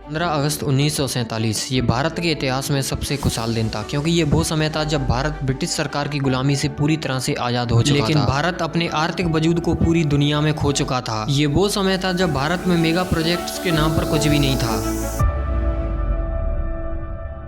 15 अगस्त 1947 ये भारत के इतिहास में सबसे खुशहाल दिन था, क्योंकि ये वो समय था जब भारत ब्रिटिश सरकार की गुलामी से पूरी तरह से आज़ाद हो चुका था। लेकिन भारत अपने आर्थिक वजूद को पूरी दुनिया में खो चुका था। ये वो समय था जब भारत में मेगा प्रोजेक्ट्स के नाम पर कुछ भी नहीं था।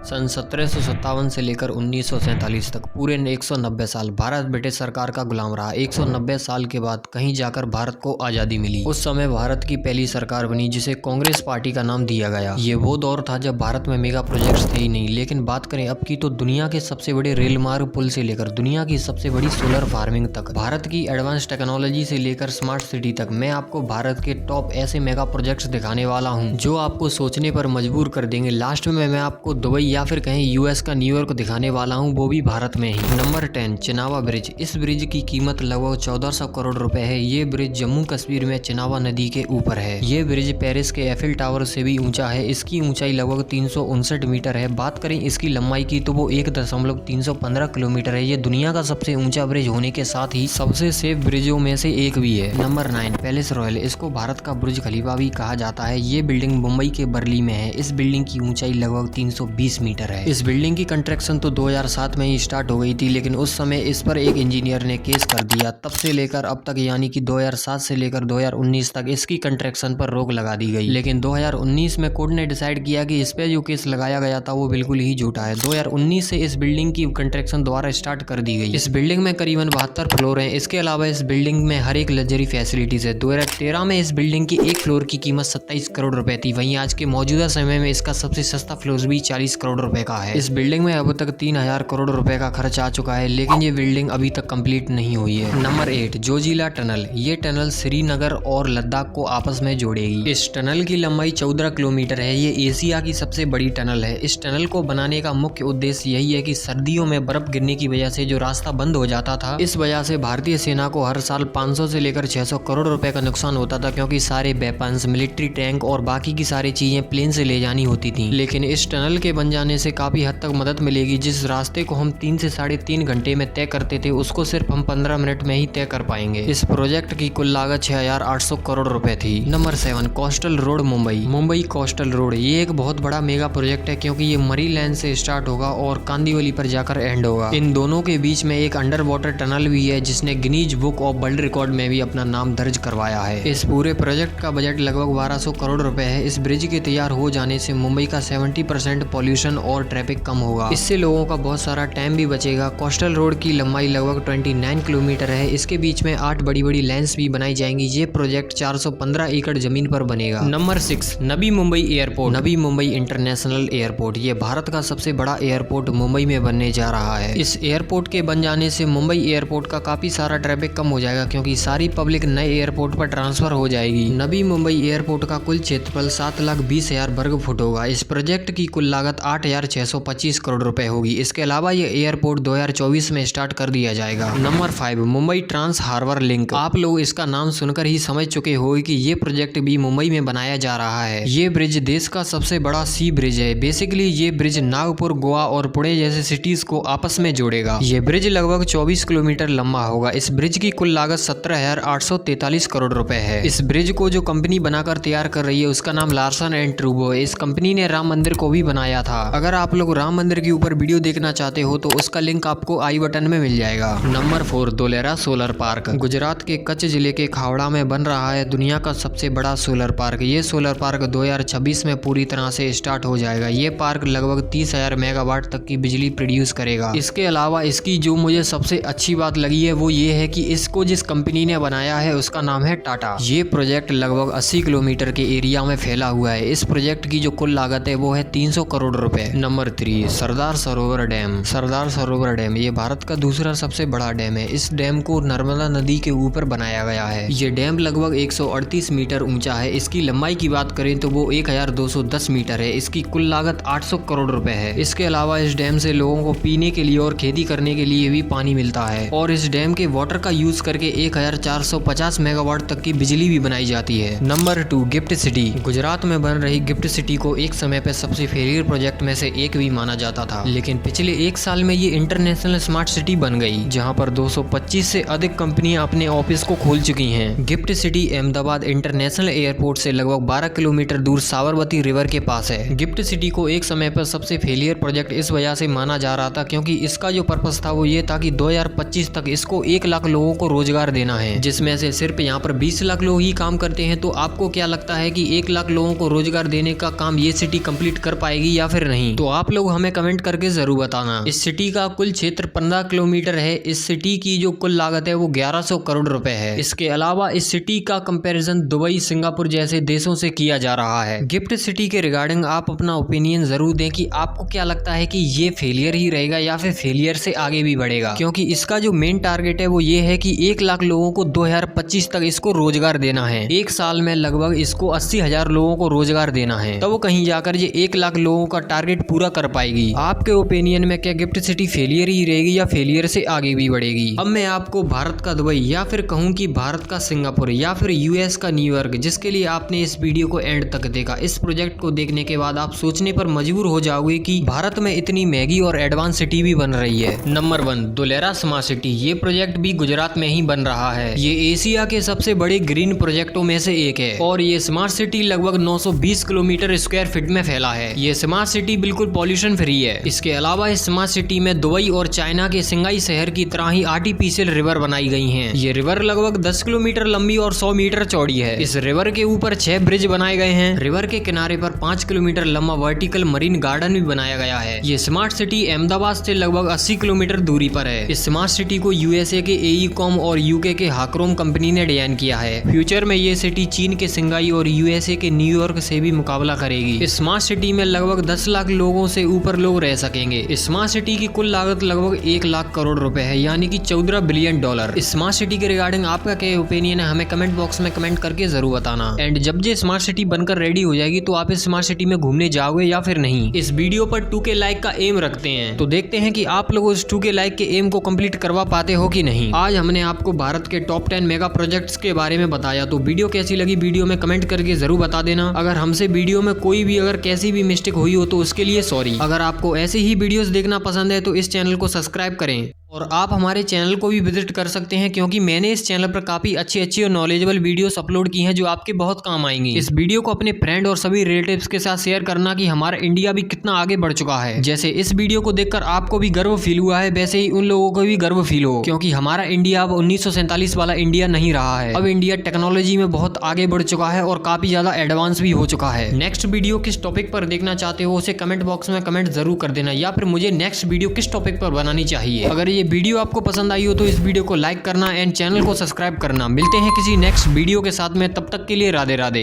सन 1757 से लेकर 1947 तक पूरे 190 साल भारत ब्रिटिश सरकार का गुलाम रहा। 190 साल के बाद कहीं जाकर भारत को आज़ादी मिली। उस समय भारत की पहली सरकार बनी जिसे कांग्रेस पार्टी का नाम दिया गया। ये वो दौर था जब भारत में मेगा प्रोजेक्ट्स थे ही नहीं। लेकिन बात करें अब की, तो दुनिया के सबसे बड़े रेल मार्ग पुल से लेकर दुनिया की सबसे बड़ी सोलर फार्मिंग तक, भारत की एडवांस टेक्नोलॉजी से लेकर स्मार्ट सिटी तक, मैं आपको भारत के टॉप ऐसे मेगा प्रोजेक्ट्स दिखाने वाला हूँ जो आपको सोचने पर मजबूर कर देंगे। लास्ट में मैं आपको दुबई या फिर कहीं यूएस का न्यूयॉर्क दिखाने वाला हूं, वो भी भारत में ही। Number 10, Chenab bridge. इस ब्रिज की कीमत लगभग 1400 करोड़ रुपए है। ये ब्रिज जम्मू कश्मीर में चिनावा नदी के ऊपर है। ये ब्रिज पेरिस के एफिल टावर से भी ऊंचा है। इसकी ऊंचाई लगभग 359 मीटर है। बात करें इसकी लंबाई की, तो वो 1.315 किलोमीटर है। ये दुनिया का सबसे ऊंचा ब्रिज होने के साथ ही सबसे सेफ ब्रिजों में से एक भी है। Number 9, palace royal. इसको भारत का बुर्ज खलीफा भी कहा जाता है। ये बिल्डिंग मुंबई के बरली में है। इस बिल्डिंग की ऊंचाई लगभग 320 मीटर है। इस बिल्डिंग की कंस्ट्रक्शन तो 2007 में ही स्टार्ट हो गई थी, लेकिन उस समय इस पर एक इंजीनियर ने केस कर दिया। तब से लेकर अब तक, यानी कि 2007 से लेकर 2019 तक इसकी कंस्ट्रक्शन पर रोक लगा दी गई। लेकिन 2019 में कोर्ट ने डिसाइड किया कि इस पे जो केस लगाया गया था वो बिल्कुल ही झूठा है। 2019 से इस बिल्डिंग की कंस्ट्रक्शन दोबारा स्टार्ट कर दी गई। इस बिल्डिंग में करीबन 72 फ्लोर हैं। इसके अलावा इस बिल्डिंग में हर एक लग्जरी फैसिलिटीज है। 2013 में इस बिल्डिंग की एक फ्लोर की कीमत 27 करोड़ रुपए थी। वहीं आज के मौजूदा समय में इसका सबसे सस्ता फ्लोर भी 40 करोड़ रुपए का है। इस बिल्डिंग में अब तक 3000 करोड़ रुपए का खर्च आ चुका है, लेकिन ये बिल्डिंग अभी तक कंप्लीट नहीं हुई है। Number 8, Zoji La tunnel. ये टनल श्रीनगर और लद्दाख को आपस में जोड़ेगी। इस टनल की लंबाई 14 किलोमीटर है। ये एशिया की सबसे बड़ी टनल है। इस टनल को बनाने का मुख्य उद्देश्य यही है कि सर्दियों में बर्फ गिरने की वजह से जो रास्ता बंद हो जाता था, इस वजह से भारतीय सेना को हर साल 500 से लेकर 600 करोड़ रुपए का नुकसान होता था, क्योंकि सारे वेपन्स, मिलिट्री टैंक और बाकी की सारी चीजें प्लेन से ले जानी होती थी। लेकिन इस टनल के बन जाने से काफी हद तक मदद मिलेगी। जिस रास्ते को हम 3 से 3.5 घंटे में तय करते थे, उसको सिर्फ हम 15 मिनट में ही तय कर पाएंगे। इस प्रोजेक्ट की कुल लागत 6800 करोड़ रुपए थी। Number 7, coastal road Mumbai. Mumbai coastal road ये एक बहुत बड़ा मेगा प्रोजेक्ट है, क्योंकि ये मरी लैंड से स्टार्ट होगा और कांदीवली पर जाकर एंड होगा। इन दोनों के बीच में एक अंडर वाटर टनल भी है, जिसने Guinness book of world record में भी अपना नाम दर्ज करवाया है। इस पूरे प्रोजेक्ट का बजट लगभग 1200 करोड़ रुपए है। इस ब्रिज के तैयार हो जाने से मुंबई का 70% पॉल्यूशन और ट्रैफिक कम होगा। इससे लोगों का बहुत सारा टाइम भी बचेगा। कोस्टल रोड की लंबाई लगभग 29 किलोमीटर है। इसके बीच में 8 बड़ी बड़ी लाइन्स भी बनाई जाएंगी। ये प्रोजेक्ट 415 एकड़ जमीन पर बनेगा। Number 6, Navi Mumbai airport. Navi Mumbai international airport ये भारत का सबसे बड़ा एयरपोर्ट मुंबई में बनने जा रहा है। इस एयरपोर्ट के बन जाने से मुंबई एयरपोर्ट का काफी सारा ट्रैफिक कम हो जाएगा, क्योंकि सारी पब्लिक नए एयरपोर्ट पर ट्रांसफर हो जाएगी। नवी मुंबई एयरपोर्ट का कुल क्षेत्रफल 7,20,000 वर्ग फुट होगा। इस प्रोजेक्ट की कुल लागत 8,625 करोड़ रुपए होगी। इसके अलावा ये एयरपोर्ट 2024 में स्टार्ट कर दिया जाएगा। Number 5, Mumbai trans harbour link. आप लोग इसका नाम सुनकर ही समझ चुके हो कि ये प्रोजेक्ट भी मुंबई में बनाया जा रहा है। ये ब्रिज देश का सबसे बड़ा सी ब्रिज है। बेसिकली ये ब्रिज नागपुर, गोवा और पुणे जैसे सिटीज को आपस में जोड़ेगा। ये ब्रिज लगभग 24 किलोमीटर लंबा होगा। इस ब्रिज की कुल लागत 17,843 करोड़ रुपए है। इस ब्रिज को जो कंपनी बनाकर तैयार कर रही है उसका नाम लार्सन एंड ट्रूबो है। इस कंपनी ने राम मंदिर को भी बनाया था। अगर आप लोग राम मंदिर के ऊपर वीडियो देखना चाहते हो तो उसका लिंक आपको आई बटन में मिल जाएगा। Number 4, Dholera solar park. Gujarat के कच्छ जिले के खावड़ा में बन रहा है दुनिया का सबसे बड़ा सोलर पार्क। ये सोलर पार्क 2026 में पूरी तरह से स्टार्ट हो जाएगा। ये पार्क लगभग 30,000 मेगावाट तक की बिजली प्रोड्यूस करेगा। इसके अलावा इसकी जो मुझे सबसे अच्छी बात लगी है वो ये है कि इसको जिस कंपनी ने बनाया है उसका नाम है टाटा। ये प्रोजेक्ट लगभग 80 किलोमीटर के एरिया में फैला हुआ है। इस प्रोजेक्ट की जो कुल लागत है वो है 300 करोड़ रुपए। Number 3, Sardar Sarovar dam. Sardar Sarovar dam ये भारत का दूसरा सबसे बड़ा डैम है। इस डैम को नर्मदा नदी के ऊपर बनाया गया है। ये डैम लगभग 138 मीटर ऊंचा है। इसकी लंबाई की बात करें तो वो 1210 मीटर है। इसकी कुल लागत 800 करोड़ रुपए है। इसके अलावा इस डैम से लोगों को पीने के लिए और खेती करने के लिए भी पानी मिलता है, और इस डैम के वाटर का यूज करके 1450 मेगावाट तक की बिजली भी बनाई जाती है। Number 2, gift city. गुजरात में बन रही गिफ्ट सिटी को एक समय पे सबसे फेलियर प्रोजेक्ट में से एक भी माना जाता था, लेकिन पिछले एक साल में ये इंटरनेशनल स्मार्ट सिटी बन गई, जहाँ पर 225 से अधिक कंपनियां अपने ऑफिस को खोल चुकी हैं। Gift city Ahmedabad international airport से लगभग 12 किलोमीटर दूर साबरमती रिवर के पास है। गिफ्ट सिटी को एक समय पर सबसे फेलियर प्रोजेक्ट इस वजह से माना जा रहा था क्योंकि इसका जो पर्पस था वो ये था कि 2025 तक इसको 1 लाख लोगों को रोजगार देना है, जिसमें से सिर्फ यहाँ पर 20 लाख लोग ही काम करते हैं। तो आपको क्या लगता है कि 1 लाख लोगों को रोजगार देने का काम ये सिटी कंप्लीट कर पाएगी या फिर नहीं? तो आप लोग हमें कमेंट करके जरूर बताना। इस सिटी का कुल क्षेत्र 15 किलोमीटर है। इस सिटी की जो कुल लागत है वो 1100 करोड़ रुपए है। इसके अलावा इस सिटी का कंपैरिजन दुबई, सिंगापुर जैसे देशों से किया जा रहा है। गिफ्ट सिटी के रिगार्डिंग आप अपना ओपिनियन जरूर दें कि आपको क्या लगता है कि ये फेलियर ही रहेगा या फिर फेलियर से आगे भी बढ़ेगा, क्योंकि इसका जो मेन टारगेट है वो ये है कि 1 लाख लोगों को 2025 तक इसको रोजगार देना है। एक साल में लगभग इसको 80,000 लोगों को रोजगार देना है, तो वो कहीं जाकर ये 1 लाख लोगों का टारगेट पूरा कर पाएगी। आपके ओपिनियन में क्या गिफ्ट सिटी फेलियर ही रहेगी या फेलियर से आगे भी बढ़ेगी? अब मैं आपको भारत का दुबई या फिर कहूँ कि भारत का सिंगापुर या फिर यूएस का न्यूयॉर्क, जिसके लिए आपने इस वीडियो को एंड तक देखा, इस प्रोजेक्ट को देखने के बाद आप सोचने पर मजबूर हो जाओगे कि भारत में इतनी महंगी और एडवांस सिटी भी बन रही है। Number 1, Dulera smart city. ये प्रोजेक्ट भी गुजरात में ही बन रहा है। ये एशिया के सबसे बड़े ग्रीन प्रोजेक्टों में से एक है और ये स्मार्ट सिटी लगभग 920 किलोमीटर स्क्वायर फीट में फैला है। ये स्मार्ट सिटी बिल्कुल पॉल्यूशन फ्री है। इसके अलावा इस स्मार्ट सिटी में दुबई और चाइना के सिंगाई शहर की तरह ही आर्टिफिशियल रिवर बनाई गई हैं। ये रिवर लगभग 10 किलोमीटर लंबी और 100 मीटर चौड़ी है। इस रिवर के ऊपर 6 ब्रिज बनाए गए हैं। रिवर के किनारे पर 5 किलोमीटर लंबा वर्टिकल मरीन गार्डन भी बनाया गया है। ये स्मार्ट सिटी अहमदाबाद से लगभग 80 किलोमीटर दूरी पर है। इस स्मार्ट सिटी को यूएसए के एईकॉम और यूके के हाक्रोम कंपनी ने डिजाइन किया है। फ्यूचर में ये सिटी चीन के सिंगाई और यूएसए के न्यूयॉर्क से भी मुकाबला करेगी। इस स्मार्ट सिटी में लगभग 10 लाख लोगों से ऊपर लोग रह सकेंगे। इस स्मार्ट सिटी की कुल लागत लगभग 1 लाख करोड़ रुपए है, यानी कि $14 बिलियन। इस स्मार्ट सिटी के रिगार्डिंग आपका क्या ओपिनियन है, हमें कमेंट बॉक्स में कमेंट करके जरूर बताना। एंड जब ये स्मार्ट सिटी बनकर रेडी हो जाएगी तो आप इस स्मार्ट सिटी में घूमने जाओगे या फिर नहीं? इस वीडियो पर 2K लाइक का एम रखते हैं, तो देखते हैं कि आप लोग उस 2K लाइक के एम को कंप्लीट करवा पाते हो कि नहीं। आज हमने आपको भारत के टॉप 10 मेगा प्रोजेक्ट्स के बारे में बताया, तो वीडियो कैसी लगी वीडियो में कमेंट करके जरूर बता देना। अगर हमसे वीडियो में कोई भी अगर कैसी भी मिस्टेक हुई हो तो उसके लिए सॉरी। अगर आपको ऐसी ही वीडियोस देखना पसंद है तो इस चैनल को सब्सक्राइब करें और आप हमारे चैनल को भी विजिट कर सकते हैं, क्योंकि मैंने इस चैनल पर काफी अच्छी और नॉलेजेबल वीडियोस अपलोड की हैं जो आपके बहुत काम आएंगी। इस वीडियो को अपने फ्रेंड और सभी रिलेटिव्स के साथ शेयर करना कि हमारा इंडिया भी कितना आगे बढ़ चुका है। जैसे इस वीडियो को देखकर आपको भी गर्व फील हुआ है, वैसे ही उन लोगों को भी गर्व फील हो, क्योंकि हमारा इंडिया अब 1947 वाला इंडिया नहीं रहा है। अब इंडिया टेक्नोलॉजी में बहुत आगे बढ़ चुका है और काफी ज्यादा एडवांस भी हो चुका है। नेक्स्ट वीडियो किस टॉपिक पर देखना चाहते हो उसे कमेंट बॉक्स में कमेंट जरूर कर देना, या फिर मुझे नेक्स्ट वीडियो किस टॉपिक पर बनानी चाहिए। अगर ये वीडियो आपको पसंद आई हो तो इस वीडियो को लाइक करना एंड चैनल को सब्सक्राइब करना। मिलते हैं किसी नेक्स्ट वीडियो के साथ में, तब तक के लिए राधे राधे।